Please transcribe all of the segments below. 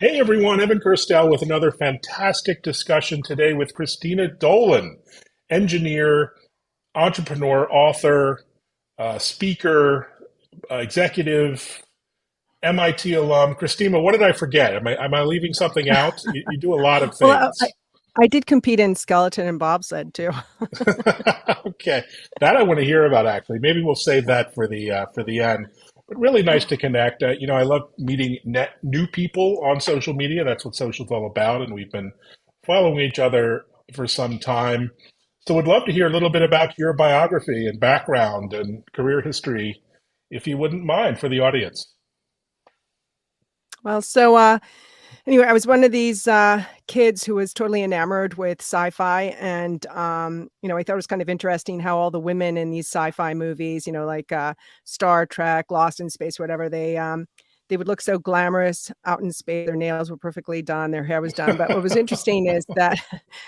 Hey everyone, Evan Kirstel with another fantastic discussion today with Cristina Dolan, engineer, entrepreneur, author, speaker, executive, MIT alum. Christina, what did I forget? Am I leaving something out? You do a lot of Well, I, things. I did compete in skeleton and bobsled too. Okay, that I want to hear about actually. Maybe we'll save that for the end. But really nice to connect. I love meeting new people on social media. That's what social's all about, and we've been following each other for some time. So, would love to hear a little bit about your biography and background and career history, if you wouldn't mind, for the audience. Well, anyway, I was one of these kids who was totally enamored with sci-fi, and I thought it was kind of interesting how all the women in these sci-fi movies, like Star Trek, Lost in Space, whatever, they would look so glamorous out in space. Their nails were perfectly done, their hair was done. But what was interesting is that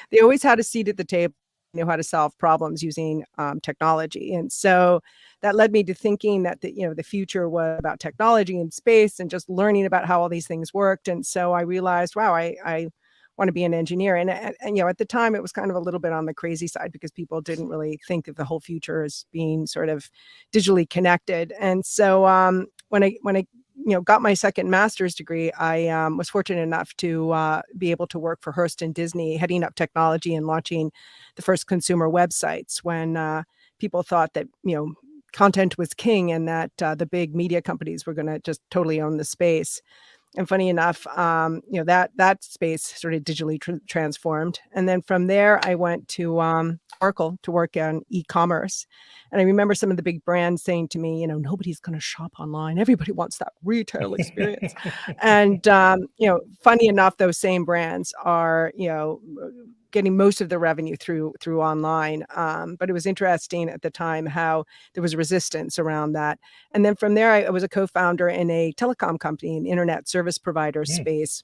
they always had a seat at the table, knew how to solve problems using technology, and so that led me to thinking that the future was about technology and space and just learning about how all these things worked. And so I realized, wow, I want to be an engineer. And at the time it was kind of a little bit on the crazy side because people didn't really think of the whole future as being sort of digitally connected. And so when I got my second master's degree, I was fortunate enough to be able to work for Hearst and Disney, heading up technology and launching the first consumer websites when people thought that content was king and that the big media companies were going to just totally own the space. And funny enough, that space sort of digitally transformed. And then from there, I went to Oracle to work on e-commerce. And I remember some of the big brands saying to me, nobody's going to shop online. Everybody wants that retail experience. And funny enough, those same brands are getting most of the revenue through online. But it was interesting at the time how there was resistance around that. And then from there, I was a co-founder in a telecom company, an internet service provider Hmm. space,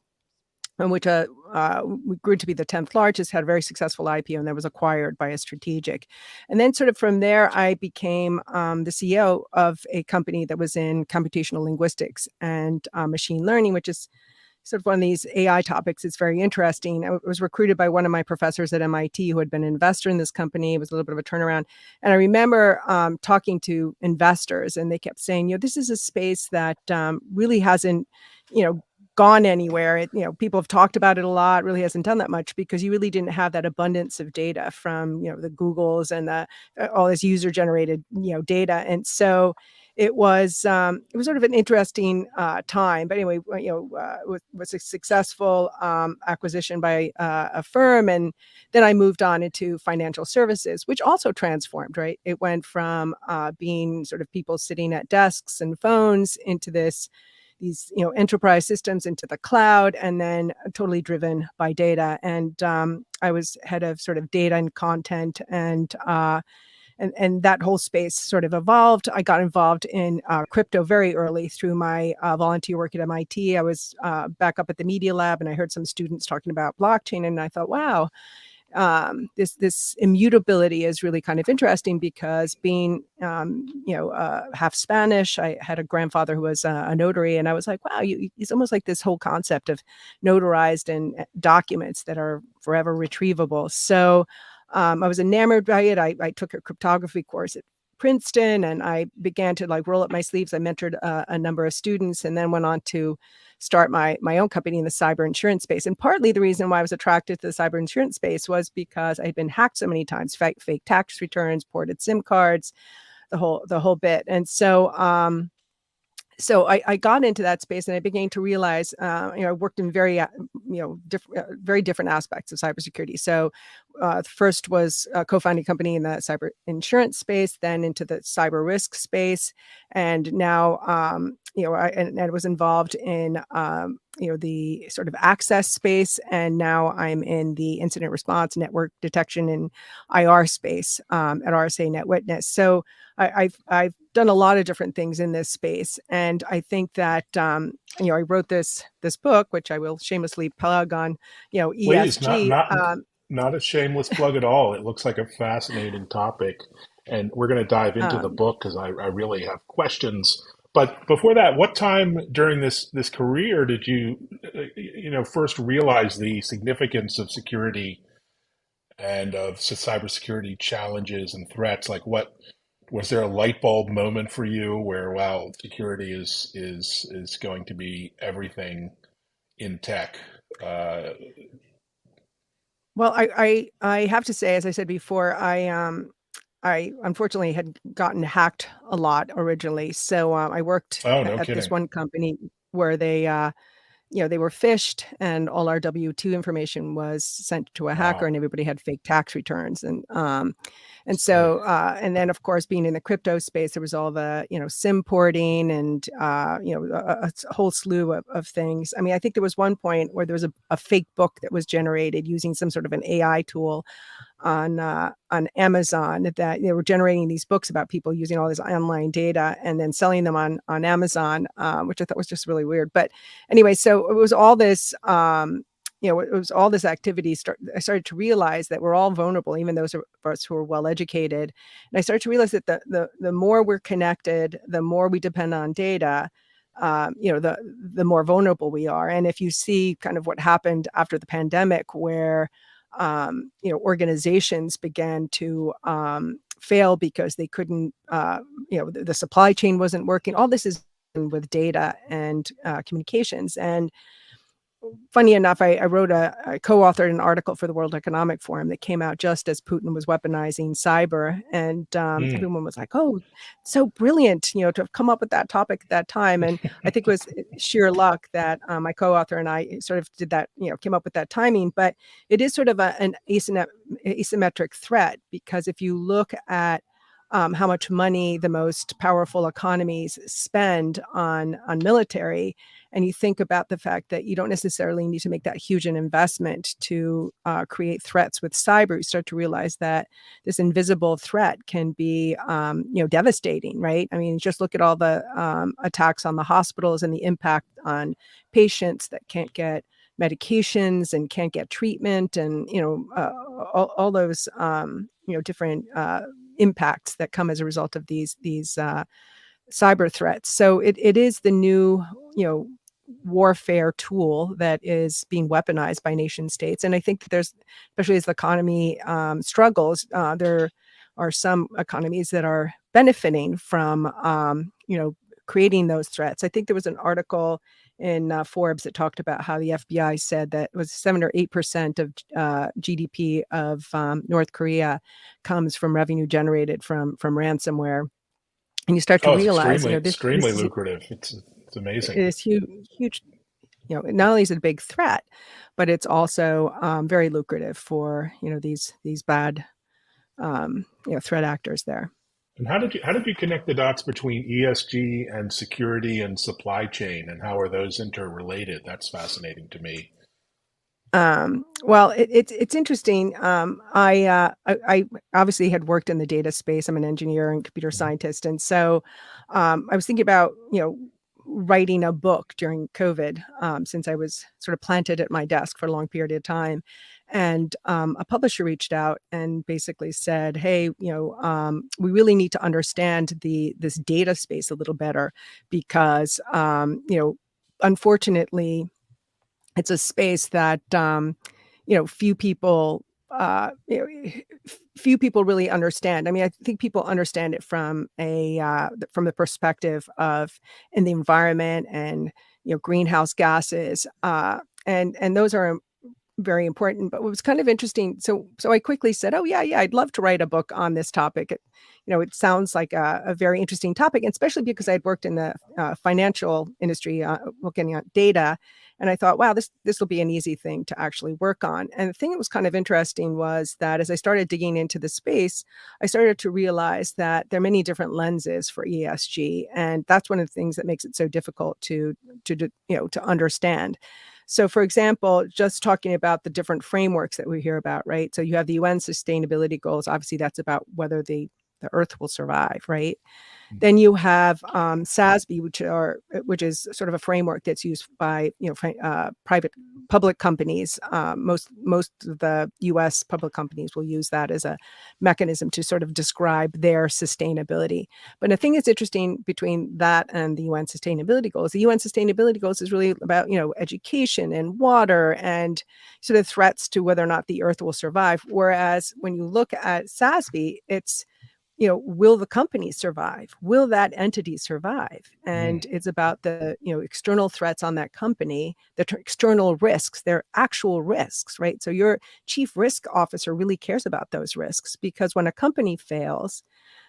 in which we grew to be the 10th largest, had a very successful IPO, and then was acquired by a strategic. And then sort of from there, I became the CEO of a company that was in computational linguistics and machine learning, which is sort of one of these AI topics. It's very interesting. I was recruited by one of my professors at MIT who had been an investor in this company. It was a little bit of a turnaround. And I remember talking to investors, and they kept saying, this is a space that really hasn't, gone anywhere. People have talked about it a lot, really hasn't done that much because you really didn't have that abundance of data from, the Googles and all this user generated, data. And so it was sort of an interesting time. But anyway, was a successful acquisition by a firm, and then I moved on into financial services, which also transformed. Right, it went from being sort of people sitting at desks and phones into these enterprise systems into the cloud, and then totally driven by data. And I was head of sort of data and content, and that whole space sort of evolved. I got involved in crypto very early through my volunteer work at MIT. I was back up at the Media Lab, and I heard some students talking about blockchain, and I thought, wow, this immutability is really kind of interesting because being half Spanish, I had a grandfather who was a notary, and I was like, wow, it's almost like this whole concept of notarized and documents that are forever retrievable. So I was enamored by it. I took a cryptography course at Princeton, and I began to roll up my sleeves. I mentored a number of students, and then went on to start my own company in the cyber insurance space. And partly the reason why I was attracted to the cyber insurance space was because I had been hacked so many times, fake tax returns, ported SIM cards, the whole bit. And so I got into that space, and I began to realize, I worked in very, very different aspects of cybersecurity. So first was co-founding a company in the cyber insurance space, then into the cyber risk space. And now, I was involved in, the sort of access space. And now I'm in the incident response, network detection, and IR space at RSA Net Witness. So I've done a lot of different things in this space, and I think that I wrote this book, which I will shamelessly plug on, Please, not ESG. not not a shameless plug at all. It looks like a fascinating topic, and we're going to dive into the Um, book because I really have questions. But before that, what time during this career did you first realized the significance of security and of cybersecurity challenges and threats? Like, what was there a light bulb moment for you where, wow, security is going to be everything in tech? Uh, Well, I have to say, as I said before, I unfortunately had gotten hacked a lot originally. So I worked oh, no at this kidding. one company where they were phished, and all our W-2 information was sent to a hacker, Wow. and everybody had fake tax returns. Right. And then of course, being in the crypto space, there was all the, SIM porting and, a whole slew of things. I mean, I think there was one point where there was a fake book that was generated using some sort of an AI tool on Amazon, that they were generating these books about people using all this online data and then selling them on Amazon, which I thought was just really weird. But anyway, so it was all this. It was all this activity. I started to realize that we're all vulnerable, even those of us who are well educated. And I started to realize that the more we're connected, the more we depend on data. The more vulnerable we are. And if you see kind of what happened after the pandemic, where organizations began to fail because they couldn't, the supply chain wasn't working. All this is with data and communications. And funny enough, I co-authored an article for the World Economic Forum that came out just as Putin was weaponizing cyber, and Mm. everyone was like, "Oh, so brilliant!" To have come up with that topic at that time. And I think it was sheer luck that my co-author and I sort of did that, came up with that timing. But it is sort of an asymmetric threat, because if you look at how much money the most powerful economies spend on military, and you think about the fact that you don't necessarily need to make that huge an investment to create threats with cyber, you start to realize that this invisible threat can be, devastating, right? I mean, just look at all the attacks on the hospitals and the impact on patients that can't get medications and can't get treatment, and all those different impacts that come as a result of these cyber threats. So it is the new, warfare tool that is being weaponized by nation states. And I think that there's, especially as the economy struggles, there are some economies that are benefiting from, creating those threats. I think there was an article in Forbes that talked about how the FBI said that it was 7 or 8% of GDP of North Korea comes from revenue generated from ransomware. And you start to Oh, it's realize, extremely, this extremely lucrative. It's amazing. is huge, huge. Not only is it a big threat, but it's also very lucrative for these bad threat actors there. And how did you connect the dots between ESG and security and supply chain, and how are those interrelated? That's fascinating to me. Well, it's interesting. I obviously had worked in the data space. I'm an engineer and computer Mhm. scientist, and so I was thinking about writing a book during COVID, since I was sort of planted at my desk for a long period of time. And a publisher reached out and basically said, "Hey, we really need to understand this data space a little better, because unfortunately, it's a space that few people few people really understand. I mean, I think people understand it from the perspective of in the environment and greenhouse gases, and those are very important. But what was kind of interesting, so I quickly said, "Oh yeah, yeah, I'd love to write a book on this topic." It sounds like a very interesting topic, and especially because I'd worked in the financial industry, looking at data, and I thought, wow, this will be an easy thing to actually work on. And the thing that was kind of interesting was that as I started digging into the space, I started to realize that there are many different lenses for ESG, and that's one of the things that makes it so difficult to understand. So, for example, just talking about the different frameworks that we hear about, right? So you have the UN sustainability goals. Obviously, that's about whether the Earth will survive, right? Then you have SASB, which is sort of a framework that's used by private public companies, most of the U.S. public companies will use that as a mechanism to sort of describe their sustainability. But the thing that's interesting between that and the UN sustainability goals, the UN sustainability goals is really about, education and water and sort of threats to whether or not the Earth will survive. Whereas when you look at SASB, it's will the company survive? Will that entity survive? And it's about the, external threats on that company, the external risks, their actual risks, right? So your chief risk officer really cares about those risks, because when a company fails,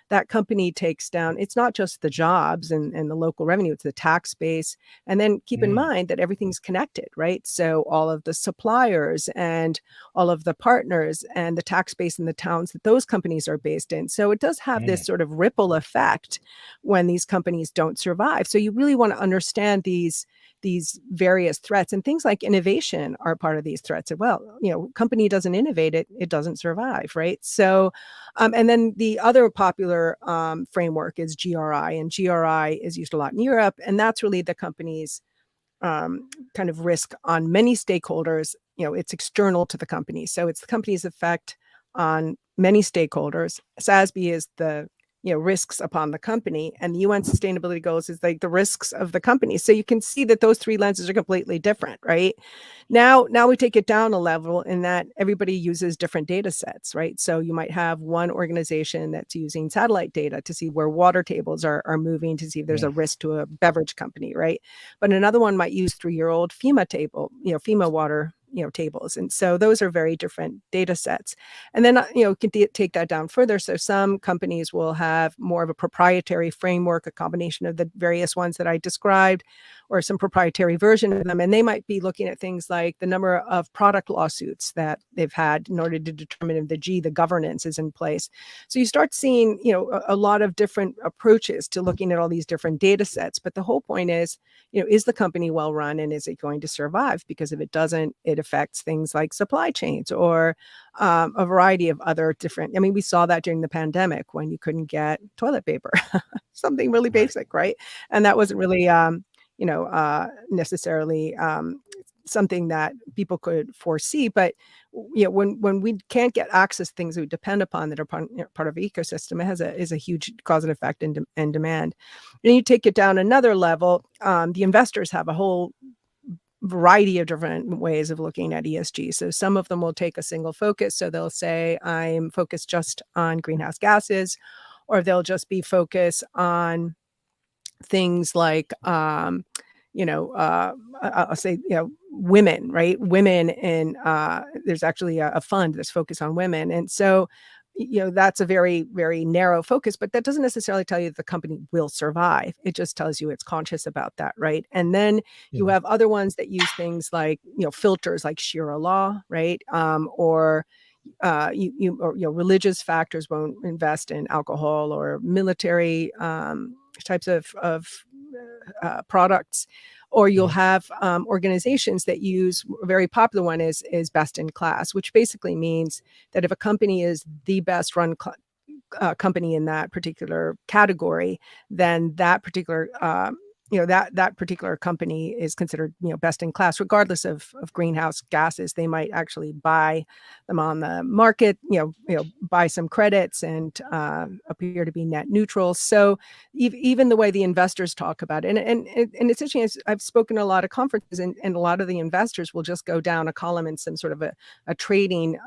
that company takes down, it's not just the jobs and the local revenue, it's the tax base. And then keep in mind that everything's connected, right? So all of the suppliers and all of the partners and the tax base in the towns that those companies are based in. So it does have this sort of ripple effect when these companies don't survive. So you really want to understand these various threats, and things like innovation are part of these threats as well. Company doesn't innovate, it doesn't survive, right? So and then the other popular framework is GRI, and GRI is used a lot in Europe, and that's really the company's kind of risk on many stakeholders. It's external to the company, so it's the company's effect on many stakeholders. SASB is the risks upon the company, and the UN sustainability goals is like the risks of the company. So you can see that those three lenses are completely different, right? Now we take it down a level in that everybody uses different data sets, right? So you might have one organization that's using satellite data to see where water tables are moving, to see if there's a risk to a beverage company, right? But another one might use 3-year-old FEMA table, FEMA water tables. And so those are very different data sets. And then, can take that down further. So some companies will have more of a proprietary framework, a combination of the various ones that I described, or some proprietary version of them. And they might be looking at things like the number of product lawsuits that they've had in order to determine if the governance is in place. So you start seeing, a lot of different approaches to looking at all these different data sets. But the whole point is the company well run, and is it going to survive? Because if it doesn't, it affects things like supply chains or a variety of other different. We saw that during the pandemic when you couldn't get toilet paper, something really basic, right? And that wasn't really, necessarily something that people could foresee. But when we can't get access to things we depend upon that are part of the ecosystem, it is a huge cause and effect and demand. And you take it down another level, the investors have a whole variety of different ways of looking at ESG. So some of them will take a single focus. So they'll say, I'm focused just on greenhouse gases, or they'll just be focused on things like, I'll say, women, right? Women, and there's actually a fund that's focused on women. And so, that's a very, very narrow focus, but that doesn't necessarily tell you that the company will survive. It just tells you it's conscious about that, right? And then you have other ones that use things like, filters like Shira law, right? Or religious factors, won't invest in alcohol or military types of products. Or you'll have organizations that use, a very popular one is best in class, which basically means that if a company is the best run company in that particular category, then that particular that particular company is considered best in class, regardless of greenhouse gases. They might actually buy them on the market, buy some credits and appear to be net neutral. So even the way the investors talk about it, and it's interesting, I've spoken to a lot of conferences, and a lot of the investors will just go down a column in some sort of a trading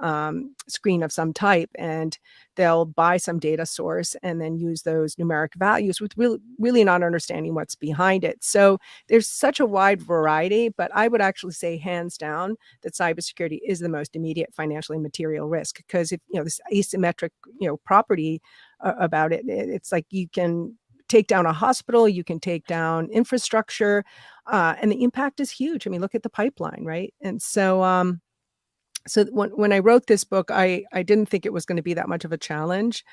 screen of some type, and they'll buy some data source and then use those numeric values with really not understanding what's behind it. So there's such a wide variety, but I would actually say hands down that cybersecurity is the most immediate financially material risk, because if this asymmetric property about it, it's like you can take down a hospital, you can take down infrastructure, and the impact is huge. Look at the pipeline, right? And so so when I wrote this book, I didn't think it was going to be that much of a challenge.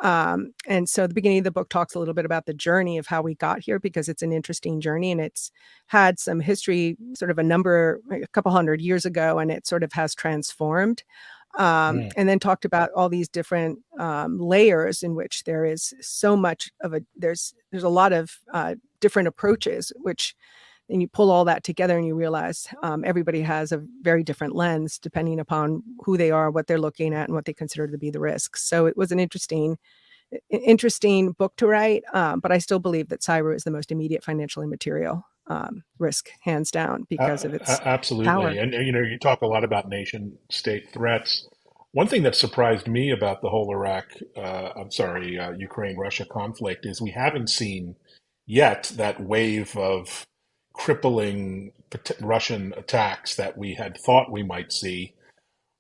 And so the beginning of the book talks a little bit about the journey of how we got here, because it's an interesting journey, and it's had some history, sort of a couple hundred years ago, and it sort of has transformed. And then talked about all these different layers in which there is so much of there's a lot of different approaches, which and you pull all that together and you realize everybody has a very different lens depending upon who they are, what they're looking at, and what they consider to be the risks. So it was an interesting book to write, but I still believe that cyber is the most immediate financial and material risk, hands down, because of its Absolutely. power. And, you talk a lot about nation state threats. One thing that surprised me about the whole Ukraine Russia conflict is we haven't seen yet that wave of crippling Russian attacks that we had thought we might see.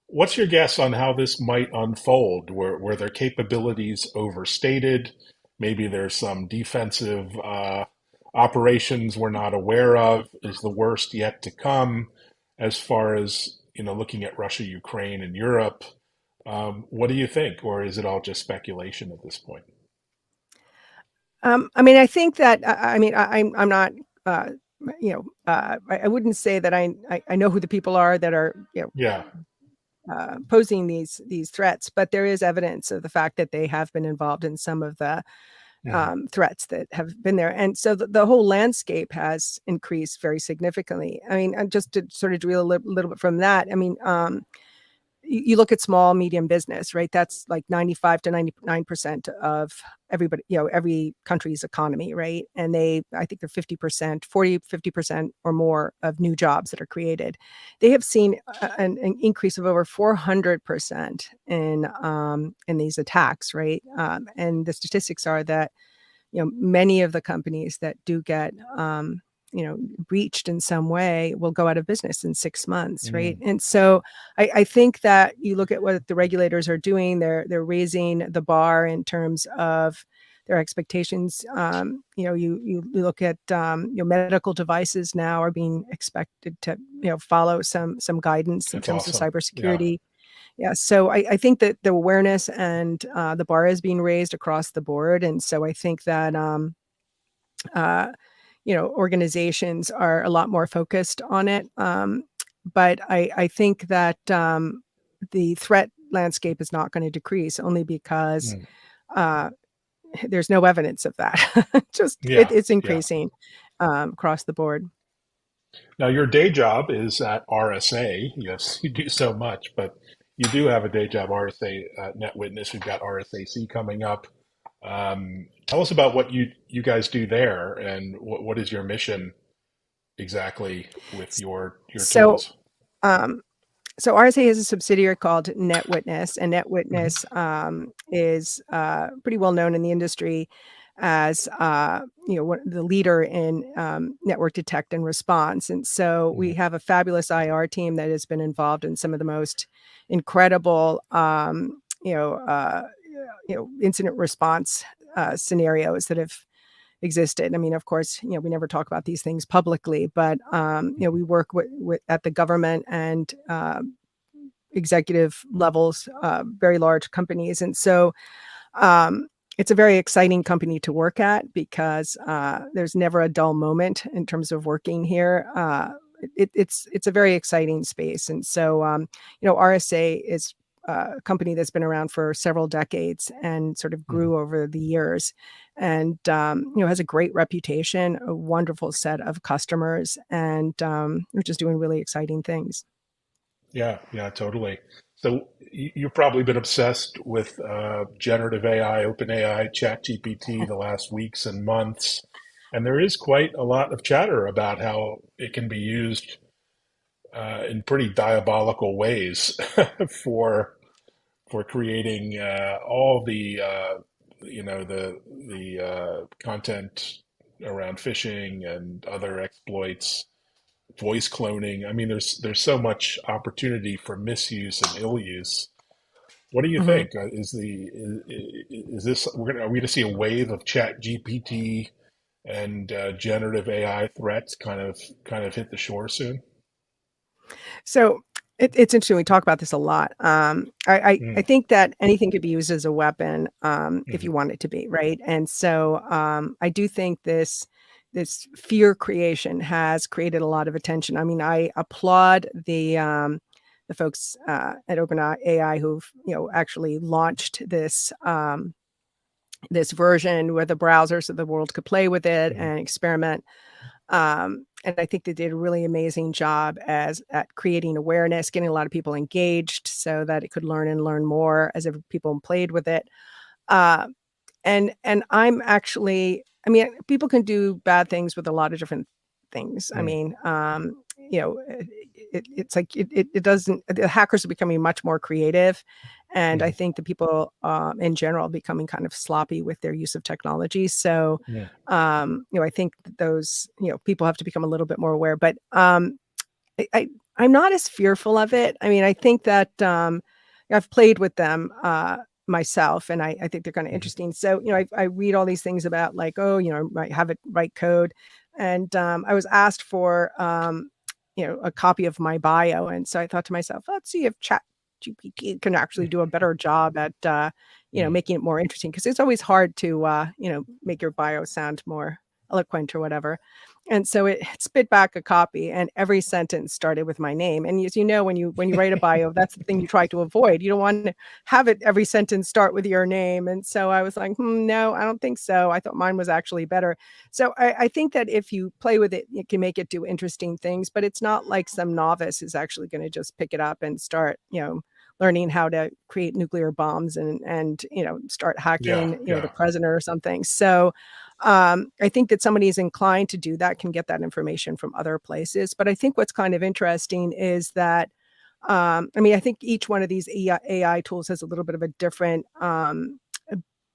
What's your guess on how this might unfold? Were their capabilities overstated? Maybe there's some defensive operations we're not aware of. Is the worst yet to come? As far as looking at Russia, Ukraine, and Europe, what do you think, or is it all just speculation at this point? I mean, I think that I'm not. I wouldn't say that I know who the people are that are Yeah. posing these threats, but there is evidence of the fact that they have been involved in some of the Mhm. threats that have been there. And so the whole landscape has increased very significantly. I mean, and just to sort of drill a little bit from that, I mean, you look at small, medium business, right? That's like 95 to 99% of everybody, every country's economy, right? And I think they're 50%, 50% or more of new jobs that are created. They have seen an increase of over 400% in these attacks, right? And the statistics are that many of the companies that do get breached in some way will go out of business in 6 months, right? Mm. And so I think that you look at what the regulators are doing, they're raising the bar in terms of their expectations. You look at medical devices now are being expected to follow some guidance in That's terms of awesome. Yeah. cybersecurity. Yeah, so I think that the awareness and the bar is being raised across the board, and so I think that uh, organizations are a lot more focused on it. But I think that the threat landscape is not going to decrease only because Mm. uh, there's no evidence of that. Just Yeah. it's Yeah. increasing across the board. Now, your day job is at RSA. Yes, you do so much, but you do have a day job, RSA Net Witness. We've got RSAC coming up. Tell us about what you guys do there, and what is your mission exactly with your So tools? um, So RSA has a subsidiary called NetWitness, and Hmm. NetWitness is pretty well known in the industry as the leader in network detect and response. And so we Hmm. have a fabulous IR team that has been involved in some of the most incredible incident response scenarios that have existed. I mean, of course, we never talk about these things publicly, but we work with at the government and executive levels, very large companies. And so it's a very exciting company to work at because there's never a dull moment in terms of working here. It's a very exciting space. And so, RSA is a company that's been around for several decades and sort of Hmm. grew over the years and, has a great reputation, a wonderful set of customers, and we're just doing really exciting things. Yeah, yeah, totally. So you've probably been obsessed with generative AI, OpenAI, ChatGPT the last weeks and months, and there is quite a lot of chatter about how it can be used in pretty diabolical ways for creating all the content around phishing and other exploits, voice cloning. I mean, there's so much opportunity for misuse and ill use. What do you Mhm. think? Is this are we going to see a wave of Chat GPT and generative AI threats kind of hit the shore soon? So it's interesting. We talk about this a lot. I Mm. think that anything could be used as a weapon if Hmm. you want it to be, right? And so I do think this fear creation has created a lot of attention. I mean, I applaud the folks at OpenAI who've actually launched this version where the browsers of the world could play with it Hmm. and experiment. And I think they did a really amazing job as at creating awareness, getting a lot of people engaged so that it could learn and learn more as people played with it. Uh, and I'm actually, I mean, people can do bad things with a lot of different things. I Mm, mean, it's like it doesn't. The hackers are becoming much more creative, and I mm, think the people in general are becoming kind of sloppy with their use of technology. So, mm, I think that those people have to become a little bit more aware. But I'm not as fearful of it. I mean, I think that I've played with them myself, and I think they're kind of mhm. interesting. So, I read all these things about like, oh, I might have it write code, and I was asked for a copy of my bio, and so I thought to myself, let's see if Chat GPT can actually do a better job at Mm. making it more interesting because it's always hard to make your bio sound more eloquent or whatever. And so it spit back a copy, and every sentence started with my name. And as you know, when you write a bio, that's the thing you try to avoid. You don't want to have it every sentence start with your name. And so I was like, no, I don't think so. I thought mine was actually better. So I think that if you play with it, you can make it do interesting things. But it's not like some novice is actually going to just pick it up and start, learning how to create nuclear bombs and start Yeah, hacking, the yeah, president or something. So I think that somebody is inclined to do that can get that information from other places. But I think what's kind of interesting is that, I mean, I think each one of these AI tools has a little bit of a different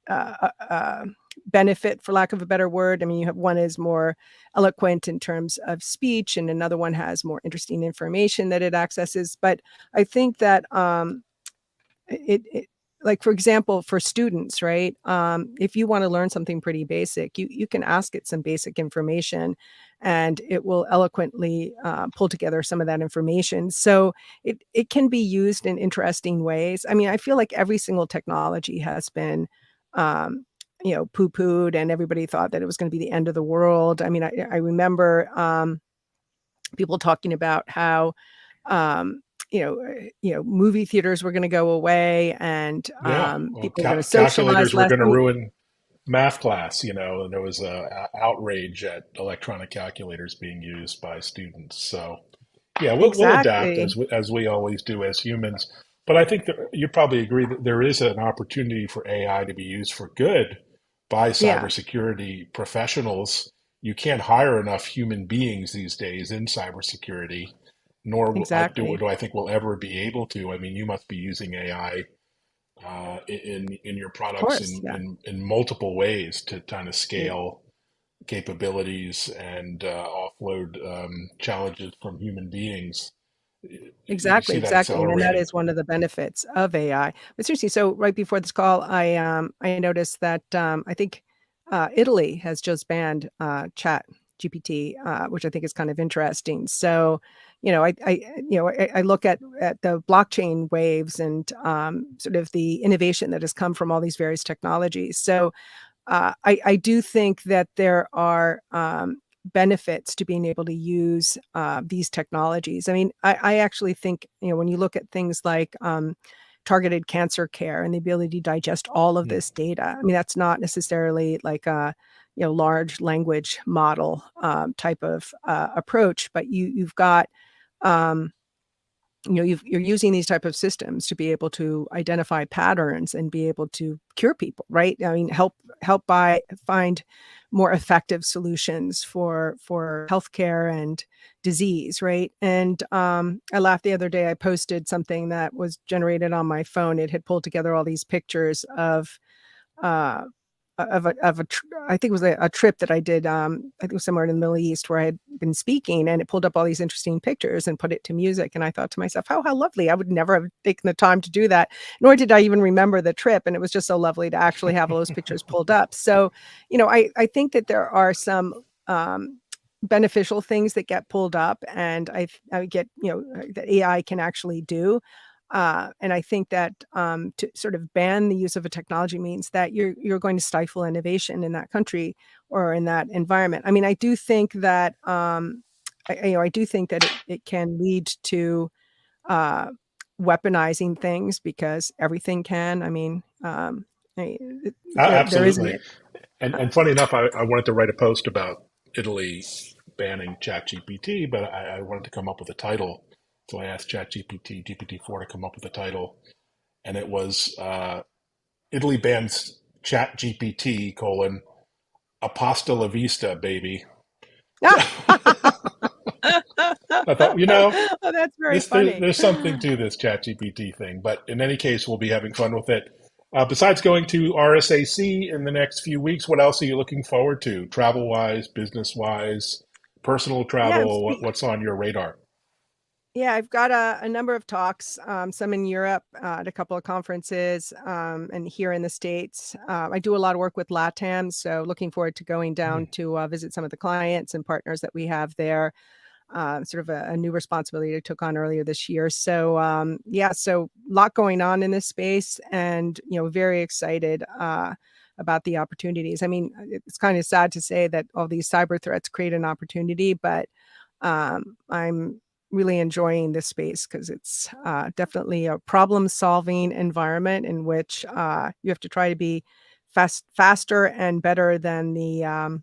uh, uh, uh, benefit, for lack of a better word. I mean, you have one is more eloquent in terms of speech, and another one has more interesting information that it accesses. But I think that it like for example for students, right, if you want to learn something pretty basic, you can ask it some basic information and it will eloquently pull together some of that information. So it can be used in interesting ways. I mean, I feel like every single technology has been um poo-pooed, and everybody thought that it was going to be the end of the world. I mean, I remember people talking about how um, movie theaters were going to go away, and yeah. Well, people were going to socialize calculators were less. going I to mean, ruin math class, and there was a outrage at electronic calculators being used by students. So, yeah, we'll adapt exactly. as we always do as humans. But I think that you probably agree that there is an opportunity for AI to be used for good by Yeah, cybersecurity professionals. You can't hire enough human beings these days in cybersecurity, nor exactly. do I think we'll ever be able to. I mean, you must be using AI in your Of products course. Yeah, in multiple ways to kind of yeah. scale capabilities and offload challenges from human beings. You Exactly, see that exactly, and that accelerating. is one of the benefits of AI. But seriously, so right before this call, I noticed that, I think, Italy has just banned, Chat GPT, which I think is kind of interesting. So, I look at the blockchain waves and, sort of the innovation that has come from all these various technologies. So, I do think that there are benefits to being able to use these technologies. I mean, I actually think, when you look at things like targeted cancer care and the ability to digest all of Mm. this data, I mean, that's not necessarily like a large language model type of approach, but you've got um, you're using these type of systems to be able to identify patterns and be able to cure people, right? I mean, help by find more effective solutions for healthcare and disease, right? And I laughed the other day. I posted something that was generated on my phone. It had pulled together all these pictures uh, I think it was a trip that I did. I think it was somewhere in the Middle East where I had been speaking, and it pulled up all these interesting pictures and put it to music. And I thought to myself, how lovely! I would never have taken the time to do that, nor did I even remember the trip. And it was just so lovely to actually have all those pictures pulled up. So, I think that there are some beneficial things that get pulled up, and I get that AI can actually do. And I think that to sort of ban the use of a technology means that you're going to stifle innovation in that country or in that environment. I mean, I do think that I do think that it can lead to uh, weaponizing things because everything can. I mean, there isn't Absolutely. it. And funny enough, I wanted to write a post about Italy banning ChatGPT, but I wanted to come up with a title. So I asked ChatGPT, GPT-4 to come up with a title, and it was Italy bans ChatGPT, Apasta la vista, baby. I thought, Oh, that's very funny. there's something to this ChatGPT thing, but in any case, we'll be having fun with it. Besides going to RSAC in the next few weeks, what else are you looking forward to, travel wise, business wise, personal Yeah, travel? What's on your radar? yeah, I've got a number of talks, some in Europe, at a couple of conferences, and here in the States. I do a lot of work with LATAM, so looking forward to going down to visit some of the clients and partners that we have there. Sort of a new responsibility I took on earlier this year. So yeah, so a lot going on in this space, and very excited about the opportunities. I mean, it's kind of sad to say that all these cyber threats create an opportunity, but I'm really enjoying this space because it's definitely a problem-solving environment in which you have to try to be faster and better than the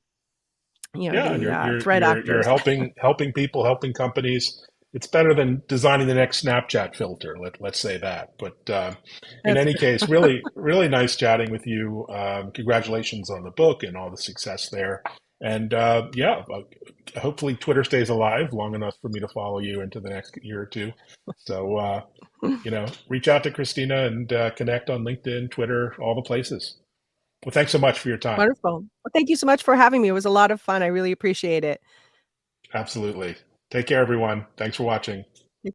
Yeah, and threat you're actors. helping people, helping companies. It's better than designing the next Snapchat filter. Let's say that. But in That's any case, really nice chatting with you. Congratulations on the book and all the success there. And yeah, hopefully Twitter stays alive long enough for me to follow you into the next year or two. So reach out to Christina and connect on LinkedIn, Twitter, all the places. Well, thanks so much for your time. Wonderful. Well, thank you so much for having me. It was a lot of fun. I really appreciate it. Absolutely. Take care, everyone. Thanks for watching.